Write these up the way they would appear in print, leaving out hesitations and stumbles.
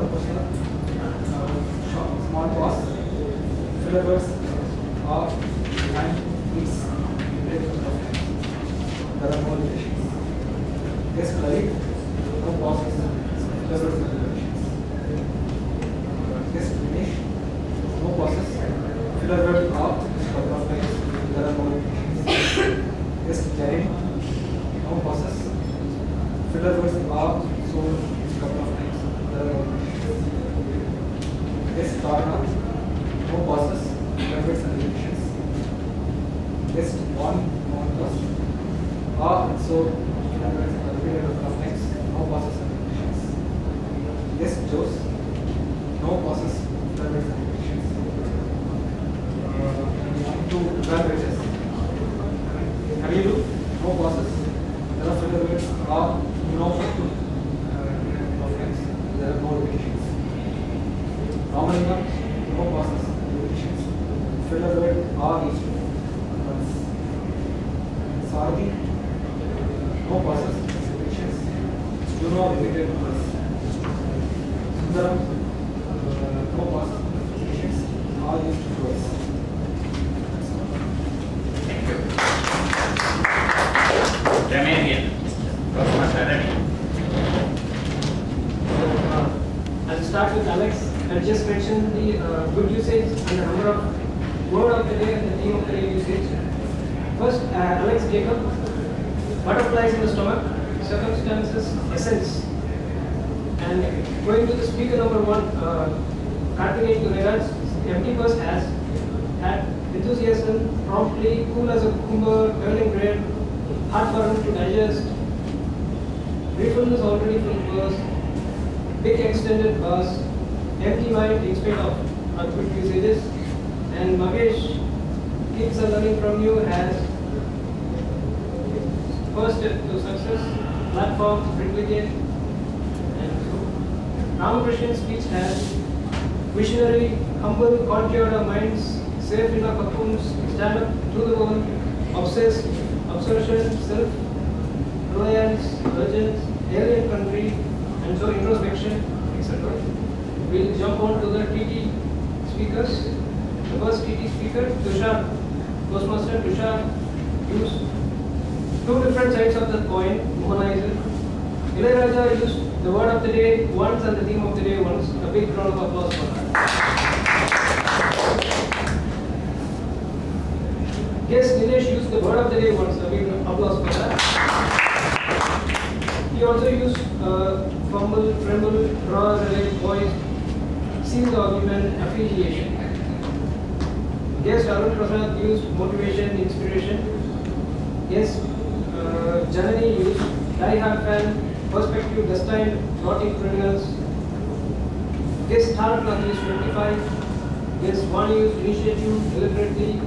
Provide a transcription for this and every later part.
proportional small boss syllabus of and its there are no limitations. Guest light, no bosses, syllabus limitations. Guest finish, no bosses, filler word of couple of times, there are no limitations. Guest carry, no bosses, filler words are so couple of times, there are no limitations. Guest corner, no bosses, filler words and limitations. Guest one, no plus, so filler words are repeated a couple of times, no bosses and limitations. Guest Joes, no bosses, filler words and limitations. To evaluators. Halilu, no bosses, there are filler words are no offense, there are no limitations. Ramalingam, no bosses, limitations. Filler word are used once. Sardi, no bosses, limitations. Do not repeated once. Sundaram, no bosses, limitations are used twice. I'll start with Alex. I just mentioned the good usage and the number of word of the day and the theme of the day usage. First, Alex Jacob, butterflies in the stomach, circumstances, essence. And going to the speaker number one, Karthikeyan to regards, empty bus has had enthusiasm, promptly, cool as a cucumber, turning red, hard for him to digest. Gratefulness already full bus, big extended bus, empty mind in spite of good usages. And Magesh, kids are learning from you as first step to success, platform, replicate. And Ramakrishnan speech has visionary, humble, conquered our minds, safe in our cocoons, stand up to the world, obsessed, obsession, self-reliance, urgence, alien country, and so introspection, etc. We'll jump on to the TT speakers. The first TT speaker, Tushar, Toastmaster Tushar, used two different sides of the coin, humanizer. Ilayaraja used the word of the day once and the theme of the day once. A big round of applause for that. Yes, Nilesh used the word of the day once. A big applause for that. He also used fumble, tremble, draw, relate, voice, seal the argument, affiliation. Yes, Arun Prasad used motivation, inspiration. Yes, Janani used die-hard fan, perspective, destined, rotting criminals. Yes, Tharaknath used 25. Yes, one used initiative, deliberately.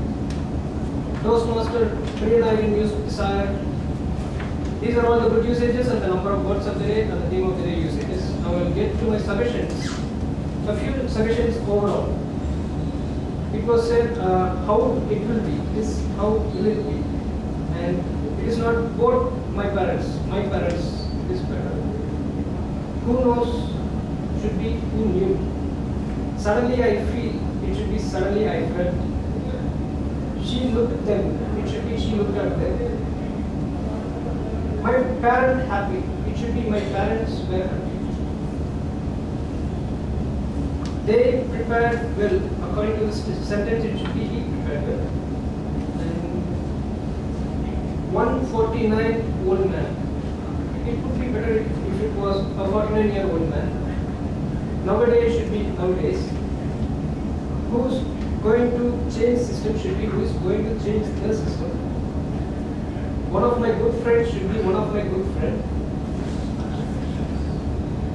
Toastmaster, period used desire. These are all the good usages and the number of words of the day and the theme of the day usages. Now I will get to my suggestions. A few suggestions overall. It was said how it will be, this how will it be. And it is not both my parents is better. Who knows should be who knew. Suddenly I feel, it should be suddenly I felt. She looked at them, it should be she looked at them. My parent happy, it should be my parents were happy. They prepared well, according to this sentence, it should be he prepared well. And 149 old man. It would be better if it was a 49-year-old man. Nowadays should be nowadays. Who's going to change system should be who is going to change the system. One of my good friends should be one of my good friends.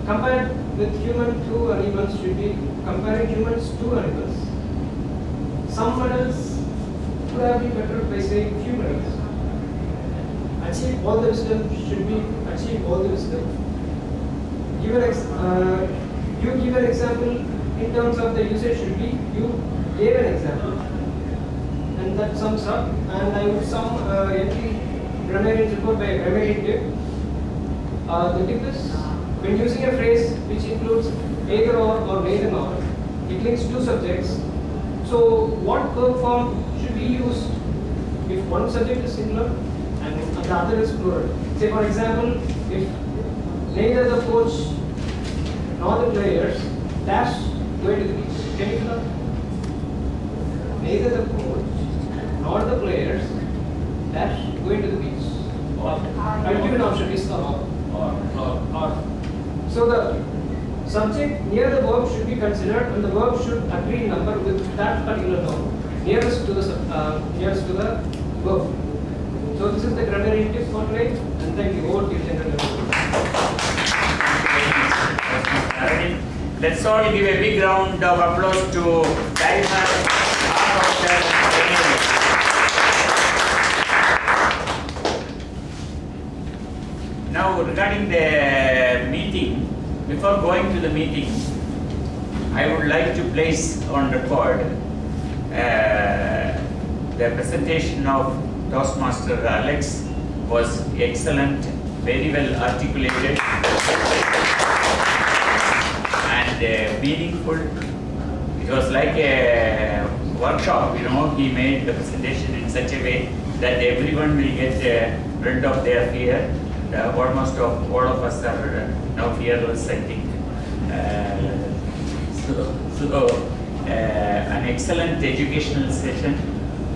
Compared with human to animals should be comparing humans to animals. Some models could have been better by saying humans. Achieve all the wisdom should be achieve all the wisdom. You give an example in terms of the usage should be you gave an example. And that sums up. And I would sum entry grammarian's report by grammarian tip. The tip is When using a phrase which includes either or neither nor, it links two subjects. So what verb form should be used if one subject is singular and the other is plural? Say for example, if neither the coach nor the players dash going to the beach. Can you fill up? Neither the coach nor the players dash going to the beach. I'll give an option is or. So the subject near the verb should be considered, and the verb should agree in number with that particular noun nearest to the verb. So this is the grammar tip for today, and thank you. Over to you, General. Let's all give a big round of applause to Diana. Now regarding the meeting, before going to the meeting, I would like to place on record the presentation of Toastmaster Alex was excellent, very well articulated and meaningful. It was like a workshop, you know. He made the presentation in such a way that everyone will get rid of their fear. Almost all of us are now fearless, I think. An excellent educational session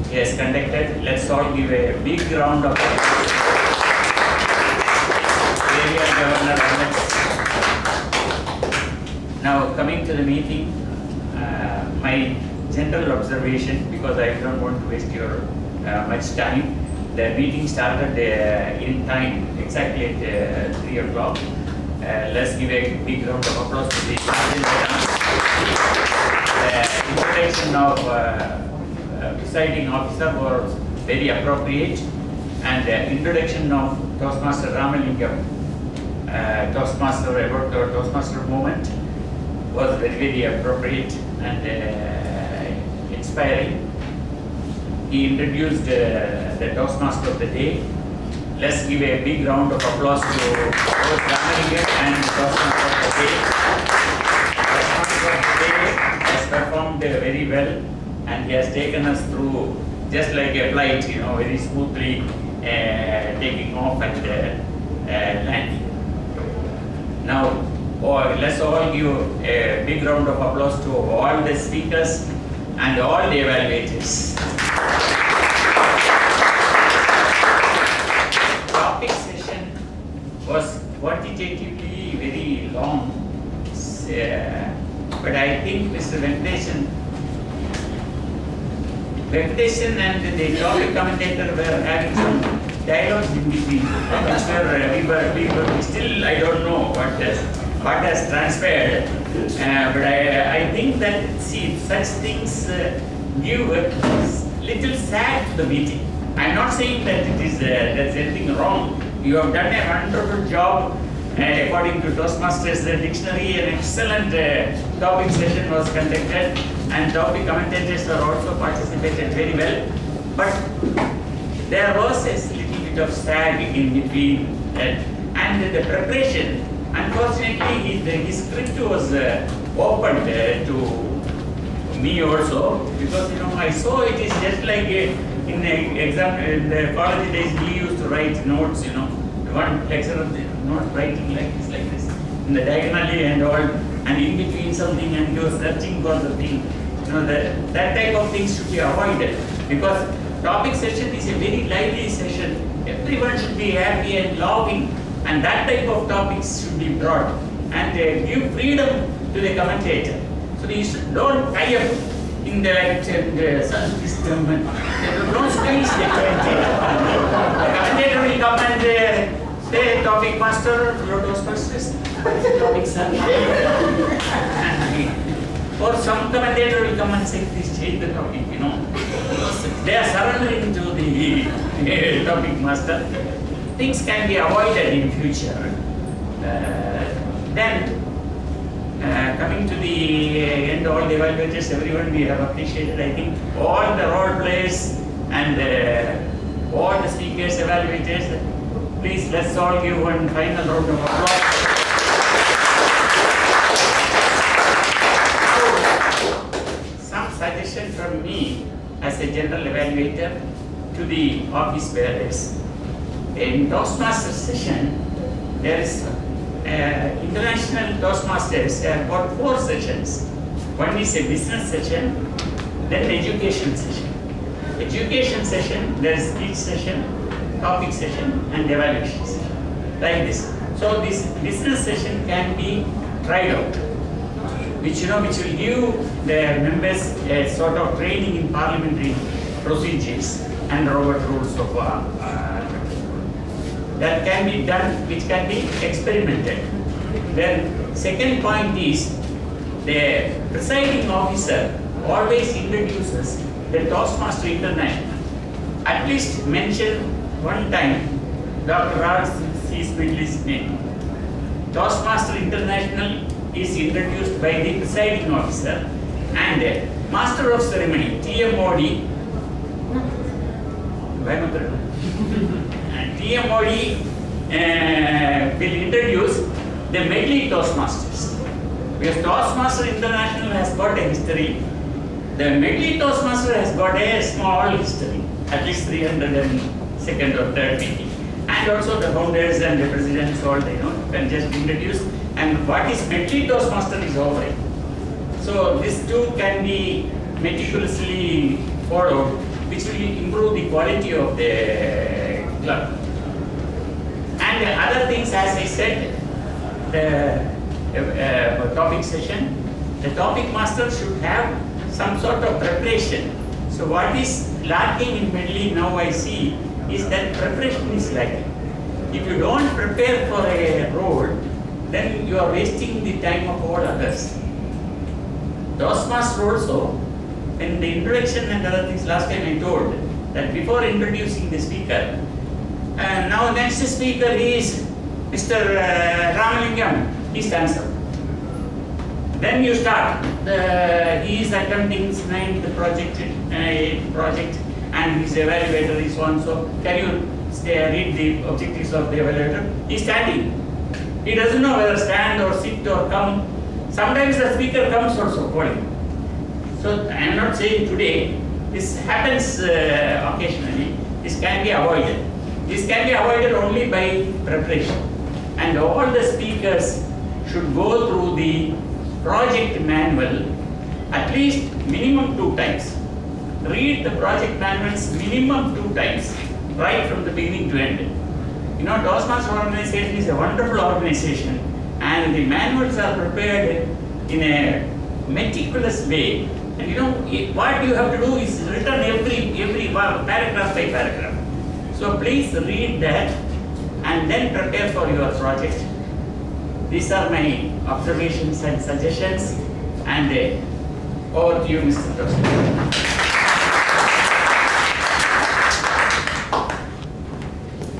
he has conducted. Let's all give a big round of applause. Area Governor Alex. Now coming to the meeting, my general observation, because I don't want to waste your much time. The meeting started in time, exactly at 3 o'clock. Let's give a big round of applause to the introduction of presiding officer was very appropriate, and the introduction of Toastmaster Ramalingam, Toastmaster about the Toastmaster movement, was very, very appropriate and inspiring. He introduced the Toastmaster of the day. Let's give a big round of applause to both Ramalingam and the Toastmaster of the day. Toastmaster of the day has performed very well, and he has taken us through just like a flight, you know, very smoothly taking off and landing. Now, let's all give a big round of applause to all the speakers and all the evaluators. Topic session was quantitatively very long, but I think Mr. Venkatesan and the topic commentator were having some dialogues in between, which we were still, I don't know what has transpired, but I think that, see, such things give a little sad to the meeting. I'm not saying that it is there's anything wrong. You have done a wonderful job. According to Toastmasters dictionary, an excellent topic session was conducted, and topic commentators were also participated very well. But there was a little bit of sag in between, and the preparation. Unfortunately, his script was opened to me also, because, you know, I saw it is just like in the college days we used to write notes, you know. One lecturer not writing like this, in the diagonally and all, and in between something, and he was searching for the thing. You know, that type of things should be avoided, because topic session is a very lively session. Everyone should be happy and laughing, and that type of topics should be brought, and give freedom to the commentator. So you don't tie up in the such system. Don't squeeze the commentator. The commentator will come and say, topic master, Toastmasters, topics are or some commentator will come and say, please change the topic, you know. They are surrendering to the topic master. Things can be avoided in future. Then, coming to the end, all the evaluators, everyone we have appreciated, I think, all the role players and all the speakers, evaluators. Please, let's all give one final round of applause. general evaluator to the office bearers. In Toastmaster session, there is international Toastmasters have got 4 sessions. One is a business session, then education session. Education session, there is speech session, topic session, and evaluation session, like this. So this business session can be tried out, which will give the members a sort of training in parliamentary procedures and Robert rules of that can be done, which can be experimented. Then second point is the presiding officer always introduces the Toastmaster International. At least mention one time Dr. R.C. Medley's name. Toastmaster International is introduced by the presiding officer, and Master of Ceremony, TMOD, TMOD will introduce the Medley Toastmasters. Because Toastmaster International has got a history, the Medley Toastmaster has got a small history, at least 302nd or 3rd meeting. And also the founders and the presidents all can just introduce. And what is Medley Toastmaster is offering. So these two can be meticulously followed, which will improve the quality of the club. And other things, as I said, the topic session, the topic master should have some sort of preparation. So what is lacking in Medley now I see is that preparation is lacking. If you don't prepare for a role, then you are wasting the time of all others. Toastmaster also, in the introduction and other things, last time I told that before introducing the speaker, now next speaker is Mr. Ramalingam, he stands up. Then you start. He is attempting his 9th project, and his evaluator is so and so. Can you read the objectives of the evaluator? He is standing. He doesn't know whether stand or sit or come. Sometimes the speaker comes also calling. So I am not saying today. This happens occasionally. This can be avoided. This can be avoided only by preparation. And all the speakers should go through the project manual at least minimum 2 times. Read the project manuals minimum 2 times, right from the beginning to end. Toastmaster organization is a wonderful organization, and the manuals are prepared in a meticulous way. And what you have to do is written every paragraph by paragraph. So please read that and then prepare for your project. These are my observations and suggestions, and over to you, Mr. Toastmaster.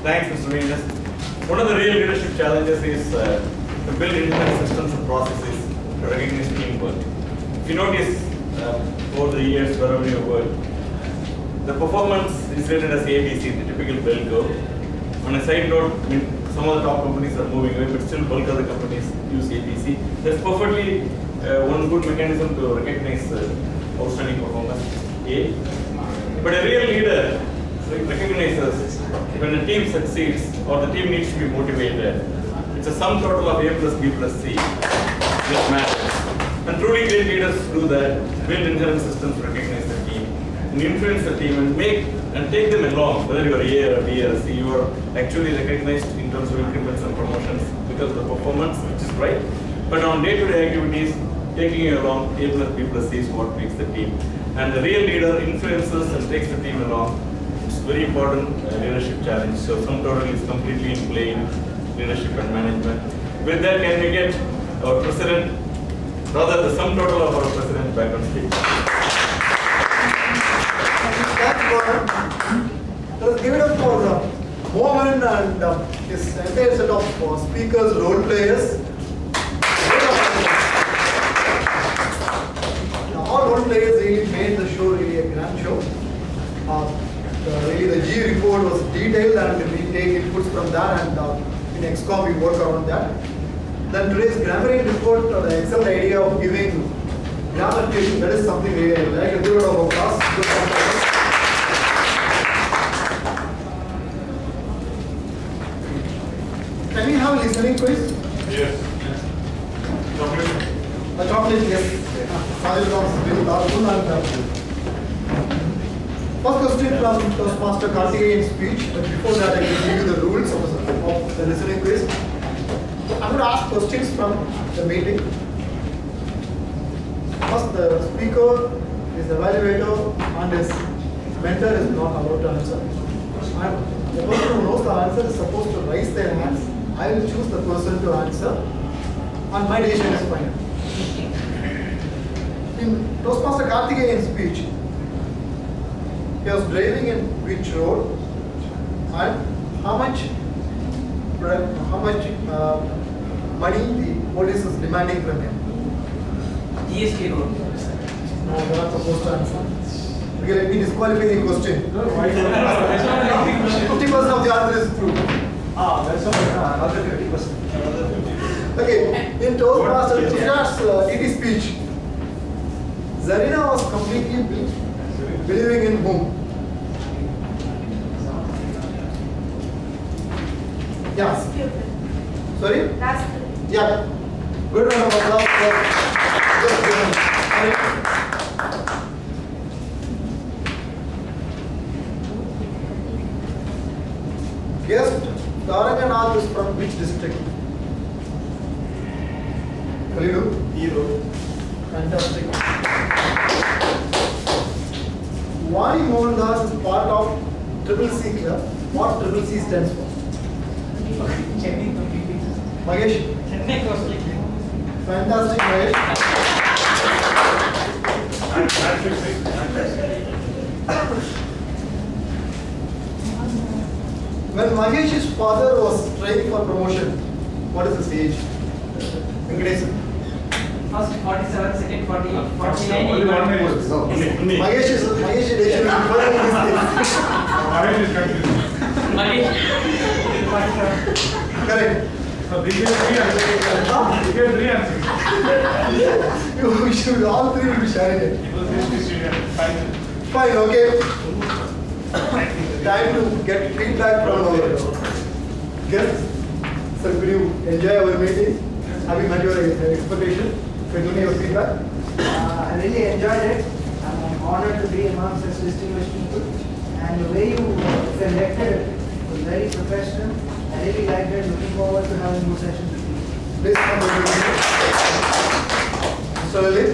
Thanks, Mr. Venus. One of the real leadership challenges is to build internal systems and processes to recognize teamwork. If you notice, over the years, wherever you work, the performance is rated as ABC, the typical bell curve. On a side note, some of the top companies are moving away, but still bulk of the companies use ABC. That's perfectly one good mechanism to recognize outstanding performance, A. But a real leader recognizes when a team succeeds or the team needs to be motivated. It's a sum total of A plus B plus C. This matters. And truly great leaders do that, build internal systems to recognize the team, and influence the team and take them along, whether you are A or B or C, you are actually recognized in terms of increments and promotions because of the performance, which is right. But on day-to-day activities, taking you along, A plus B plus C is what makes the team. And the real leader influences and takes the team along. It's a very important leadership challenge. So sum total is completely in play in leadership and management. With that, can we get our president, rather the sum total of our president, back on stage? Let us give it up for Mohan and his entire set of speakers, role players. All role players really made the show really a grand show. Really the G report was detailed, and we take inputs from that, and in XCOM we work around that. Then today's grammarian report, the excellent idea of giving grammar tuition, that is something really I like. A good of applause. A chocolate, yes. Sajid was very thoughtful and first question from Toastmaster Karthikeyan's speech, but before that I will give you the rules of the listening quiz. I'm going to ask questions from the meeting. First, the speaker is the evaluator and his mentor is not allowed to answer. And the person who knows the answer is supposed to raise their hands. I will choose the person to answer and my decision is final. In Toastmaster Karthikeyan's speech, he was driving in which road and how much money the police is demanding from him. GST road. No, you are not supposed to answer. Okay, let me disqualify the question. 50% of the answer is true. That's another 50%. Okay, in Toastmaster Tushar's TT speech, Zarina was completely believing in whom? Yeah. Sorry? Yeah. Good round of applause for Guest Taranganath is from which district? Kalidu? Hero. Fantastic. Wani Mohandas is part of Triple C Club. What Triple C stands for? Mahesh? Fantastic, Mahesh. When Mahesh's father was trying for promotion, what is his age? Venkatesh? First 47, second 48, 49. Only one minute. Mahesh's age is before this Mahesh is confused. Correct. So these are three answers. You should all three will be sharing it. It was history student. Fine, okay. Time to get feedback from our guests. Sir, could you enjoy our meeting? Having met your expectation? Could you give your feedback? I really enjoyed it. I'm honored to be among such distinguished people. And the way you conducted it was very professional. I really liked it. Looking forward to having more sessions with you. Please come over here. Mr. Lalit,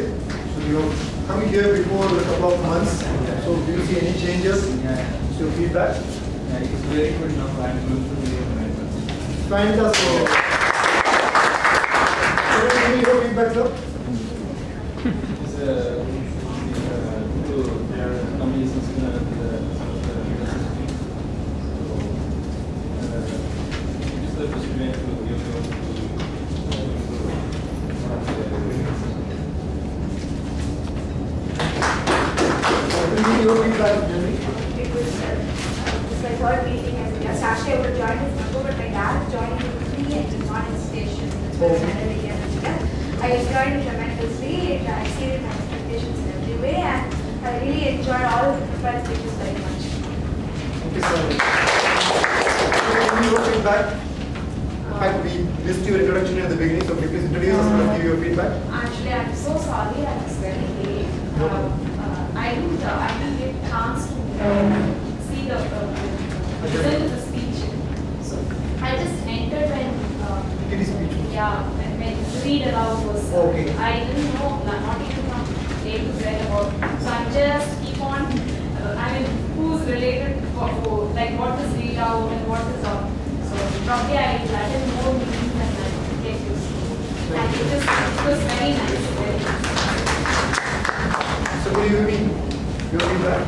so you coming here before a couple of months. So do you see any changes? So your feedback? Yeah, it's very good now. I'm going to be Fantastic. So give me your feedback, sir. Your feedback, Jenny. It was my third meeting as a guest. Actually, I would have joined as member, but my dad joined with me and was not in station. That's why I ended again. I enjoyed it tremendously. It exceeded my expectations in every way, and I really enjoyed all of the prepared speeches very much. Thank you so much. Give me your feedback. We missed your introduction at the beginning, so please introduce us and give your feedback. Actually, I'm so sorry. I was very late. I didn't get a chance to see listen to the speech. So I just entered when Did his speech? yeah, when read aloud was Okay. I didn't know not even from A to Z about. So I'm just keep on. I mean, who's related to like what is read out and what is out. So probably I added more meaning than I get used to. And it was very nice. Very nice. So good evening. Your feedback.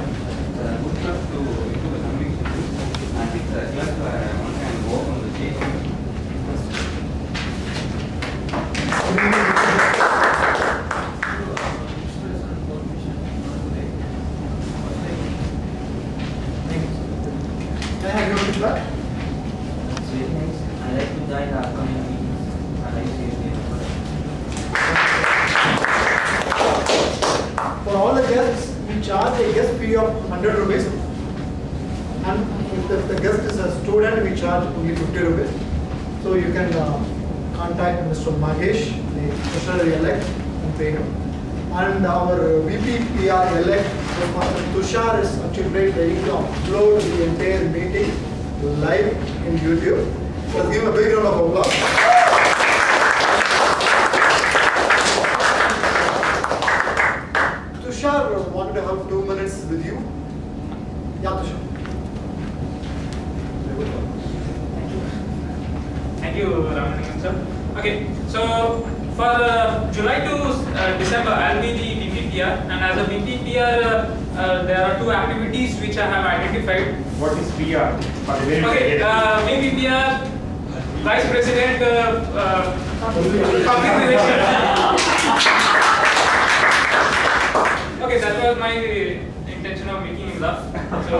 good enough to improve the communication. And it's just one can work on the change. Good evening. Can I have your feedback? It's very nice. I like to join the upcoming meetings. I like to hear For all the guests, we charge a guest fee of 100 rupees. And if the guest is a student, we charge only 50 rupees. So you can contact Mr. Mahesh, the treasurer elect, and and pay him. And our VPPR elect, Toastmaster Tushar, is actually ready to upload the entire meeting live in YouTube. Let's give him a big round of applause. Tushar wanted to have 2 minutes with you. Yeah, Tushar. Thank you, Ramanathan sir. Okay, so for July to December, I'll be the VPPR, and as a VPPR, there are 2 activities which I have identified. What is PR? Okay, VPPR, Vice President, Public Relations. Okay, that was my intention of making him laugh. So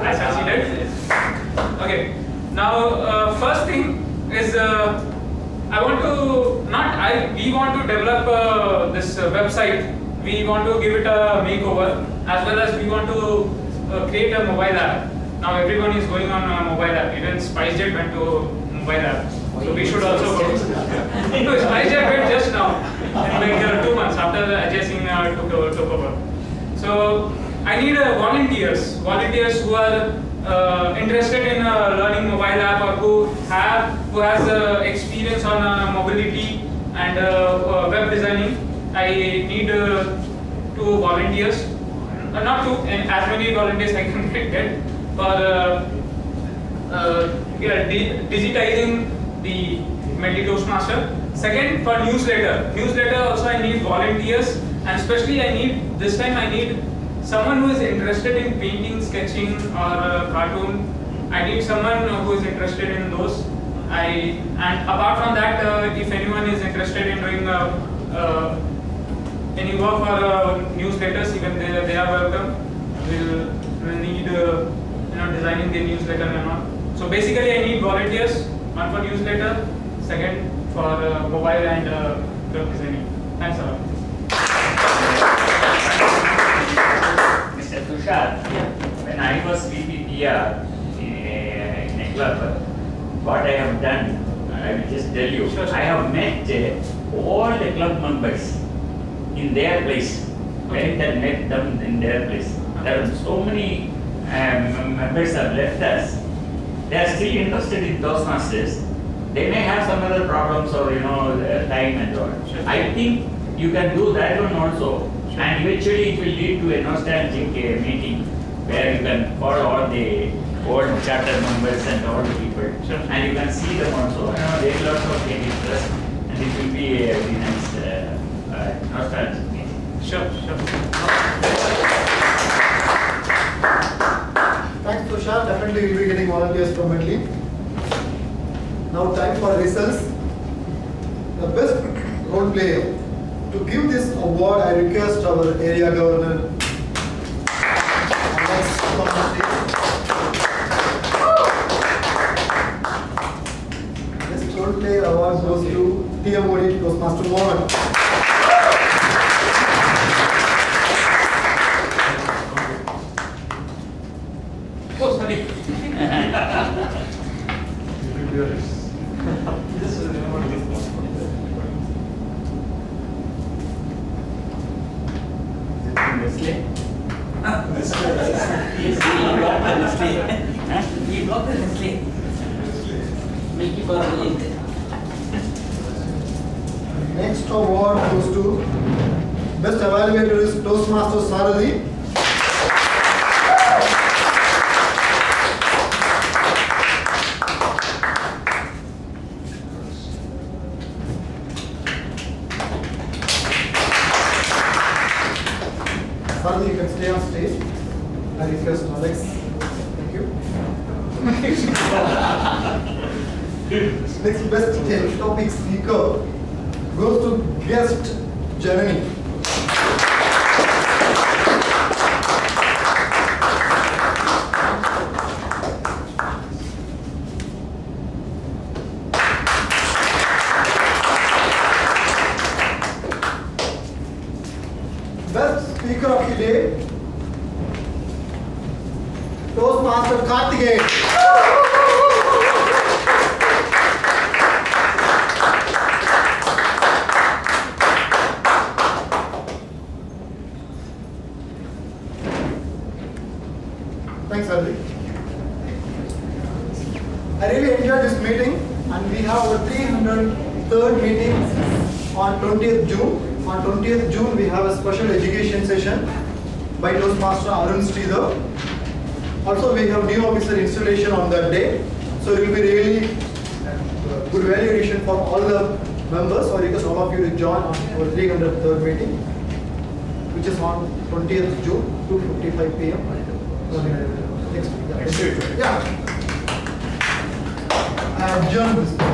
I succeeded. Okay, now first thing is we want to develop this website. We want to give it a makeover, as well as we want to create a mobile app. Now everyone is going on a mobile app. Even SpiceJet went to mobile app. So we should also go. No, SpiceJet went just now, in like 2 months after Ajay Singh took over. So I need volunteers who are interested in learning mobile app, or who has experience on mobility and web designing. I need 2 volunteers, not 2, and as many volunteers I can get for digitizing the Medley Toastmaster. Second, for newsletter also I need volunteers, and especially I need someone who is interested in painting, sketching, or cartoon. I need someone who is interested in those. And apart from that, if anyone is interested in doing any work for newsletters, even they are welcome. We'll need designing the newsletter and all. So basically, I need volunteers. 1 for newsletter, 2nd for mobile and web designing. Thanks a lot. Mr. Tushar, when I was VPPR in a club, what I have done, I will just tell you. Sure. I have met all the club members in their place. Okay. Went and met them in their place. There are so many members have left us. They are still interested in Toastmasters. They may have some other problems or time and all. Sure. I think you can do that one also. Sure. And eventually it will lead to a nostalgic meeting where you can call all the old charter members and all the people. Sure. And you can see them also. They will also take interest, and it will be a very nice nostalgic meeting. Sure. Thanks, Tushar. Definitely we'll be getting volunteers from Medley. Now time for results. The best role player. To give this award, I request our area governor. Next, come on, please. This role player award goes to TMOD Toastmaster Mohan. Oh, sorry. Medley? He blocked the Medley. Milky for the Next award goes to Best Evaluator is Toastmaster Sarathi. Sarathi, you can stay on stage. I request Alex. Thank you. Next best topic speaker goes to guest Janani. Best speaker of the day, Toastmaster Karthikeyan. minutes early. I really enjoyed this meeting, and we have our 303rd meeting on 20th June. On 20th June, we have a special education session by Toastmaster Arun Sridhar. Also, we have new officer installation on that day. So it will be really good value addition for all the members, or request all of you to join on our 303rd meeting, which is on 20th June, 2:55 p.m. Next week. Yeah. I adjourn this.